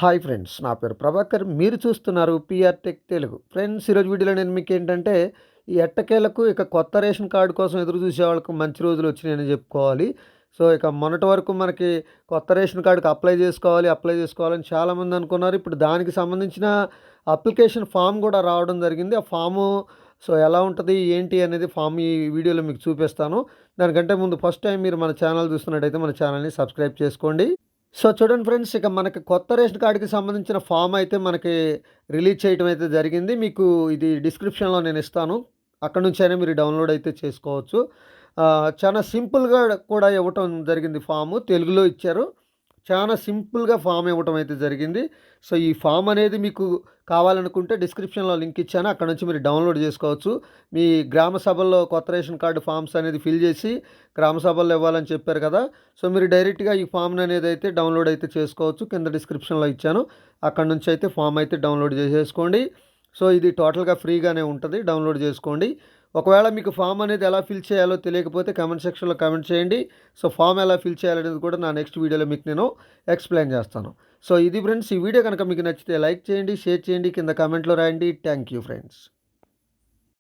Hi friends, నా పేరు ప్రభాకర్. మీరు చూస్తున్నారు పిఆర్ టెక్ తెలుగు. ఫ్రెండ్స్, ఈరోజు వీడియోలో నేను మీకు ఏంటంటే ఈ ఎట్టకేలకు ఇక కొత్త రేషన్ కార్డు కోసం ఎదురు చూసే వాళ్ళకి మంచి రోజులు వచ్చినాయని చెప్పుకోవాలి. సో ఇక మొన్నటి వరకు మనకి కొత్త రేషన్ కార్డుకి అప్లై చేసుకోవాలని చాలామంది అనుకున్నారు. ఇప్పుడు దానికి సంబంధించిన అప్లికేషన్ ఫామ్ కూడా రావడం జరిగింది. ఆ ఫాము ఎలా ఉంటుంది ఏంటి అనేది ఫామ్ ఈ వీడియోలో మీకు చూపిస్తాను. దానికంటే ముందు ఫస్ట్ టైం మీరు మన ఛానల్ చూస్తున్నట్టయితే మన ఛానల్ని సబ్స్క్రైబ్ చేసుకోండి. సో చూడండి ఫ్రెండ్స్, ఇక మనకి కొత్త రేషన్ కార్డుకి సంబంధించిన ఫామ్ అయితే మనకి రిలీజ్ చేయడం అయితే జరిగింది. మీకు ఇది డిస్క్రిప్షన్లో నేను ఇస్తాను. అక్కడ నుంచి అయినా మీరు డౌన్లోడ్ అయితే చేసుకోవచ్చు. చాలా సింపుల్గా కూడా ఇవ్వటం జరిగింది ఫాము. తెలుగులో ఇచ్చారు. చాలా సింపుల్గా ఫామ్ ఇవ్వటం అయితే జరిగింది. సో ఈ ఫామ్ అనేది మీకు కావాలనుకుంటే డిస్క్రిప్షన్లో లింక్ ఇచ్చాను. అక్కడ నుంచి మీరు డౌన్లోడ్ చేసుకోవచ్చు. మీ గ్రామ సభల్లో కొత్త రేషన్ కార్డు ఫామ్స్ అనేది ఫిల్ చేసి గ్రామ సభల్లో ఇవ్వాలని చెప్పారు కదా. సో మీరు డైరెక్ట్గా ఈ ఫామ్ అనేది అయితే డౌన్లోడ్ అయితే చేసుకోవచ్చు. కింద డిస్క్రిప్షన్లో ఇచ్చాను. అక్కడ నుంచి అయితే ఫామ్ అయితే డౌన్లోడ్ చేసేసుకోండి. సో ఇది టోటల్గా ఫ్రీగానే ఉంటుంది. డౌన్లోడ్ చేసుకోండి. ఒకవేళ మీకు ఫామ్ అనేది ఎలా ఫిల్ చేయాలో తెలియకపోతే కామెంట్ సెక్షన్లో కామెంట్ చేయండి. సో ఫామ్ ఎలా ఫిల్ చేయాలనేది కూడా నా నెక్స్ట్ వీడియోలో మీకు నేను ఎక్స్ప్లెయిన్ చేస్తాను. సో ఇది ఫ్రెండ్స్, ఈ వీడియో కనుక మీకు నచ్చితే లైక్ చేయండి, షేర్ చేయండి, కింద కామెంట్లో రాయండి. Thank you friends.